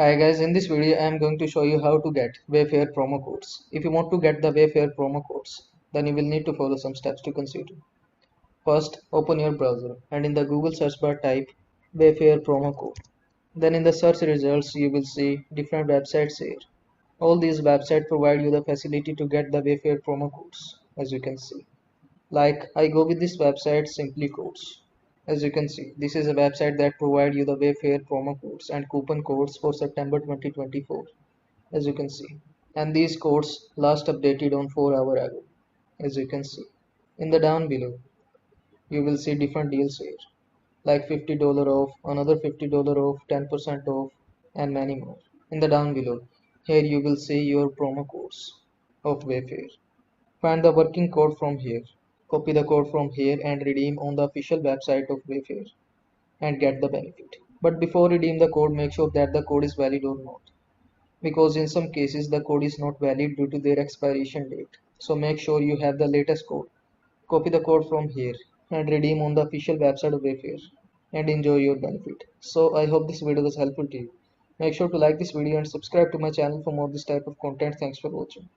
Hi guys, in this video I am going to show you how to get Wayfair promo codes. If you want to get the Wayfair promo codes, then you will need to follow some steps to consider. First, open your browser and in the Google search bar type Wayfair promo code. Then in the search results you will see different websites here. All these websites provide you the facility to get the Wayfair promo codes, as you can see. Like I go with this website Simply Codes. As you can see, this is a website that provide you the Wayfair promo codes and coupon codes for September 2024. As you can see, and these codes last updated on 4 hours ago. As you can see, in the down below you will see different deals here, like $50 off, another $50 off, 10% off, and many more. In the down below here you will see your promo codes of Wayfair. Find the working code from here, copy the code from here and redeem on the official website of Wayfair and get the benefit. But before redeem the code, make sure that the code is valid or not, because in some cases the code is not valid due to their expiration date. So make sure you have the latest code. Copy the code from here and redeem on the official website of Wayfair and enjoy your benefit. So I hope this video was helpful to you. Make sure to like this video and subscribe to my channel for more this type of content. Thanks for watching.